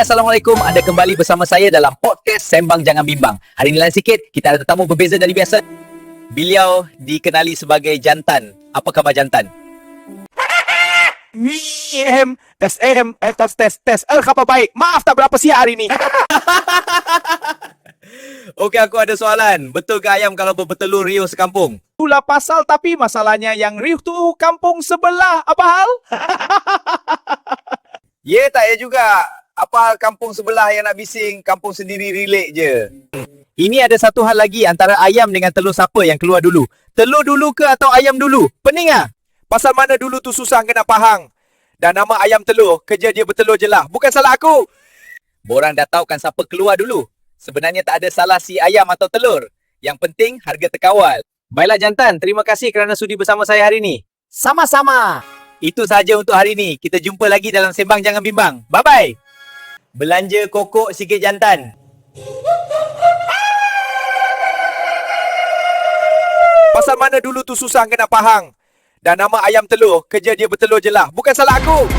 Assalamualaikum. Anda kembali bersama saya dalam podcast Sembang Jangan Bimbang. Hari ini lain sikit, kita ada tetamu berbeza dari biasa. Beliau dikenali sebagai jantan. Apa khabar jantan? Tes. Khabar baik. Maaf tak berapa siap hari ni. Okey, aku ada soalan. Betul ke ayam kalau bertelur riuh sekampung? Itulah pasal, tapi masalahnya yang riuh tu kampung sebelah. Apa hal? Ya, tak ya juga. Apa kampung sebelah yang nak bising, kampung sendiri relate je. Ini ada satu hal lagi antara ayam dengan telur, siapa yang keluar dulu? Telur dulu ke atau ayam dulu? Pening ah? Pasal mana dulu tu susah kena faham. Dan nama ayam telur, kerja dia bertelur je lah. Bukan salah aku. Borang dah tahu kan siapa keluar dulu. Sebenarnya tak ada salah si ayam atau telur. Yang penting harga terkawal. Baiklah jantan, terima kasih kerana sudi bersama saya hari ini. Sama-sama. Itu sahaja untuk hari ini. Kita jumpa lagi dalam Sembang Jangan Bimbang. Bye-bye. Belanja kokok sikit jantan. Pasal mana dulu tu susah kena faham. Dan nama ayam telur, kerja dia bertelur je lah. Bukan salah aku.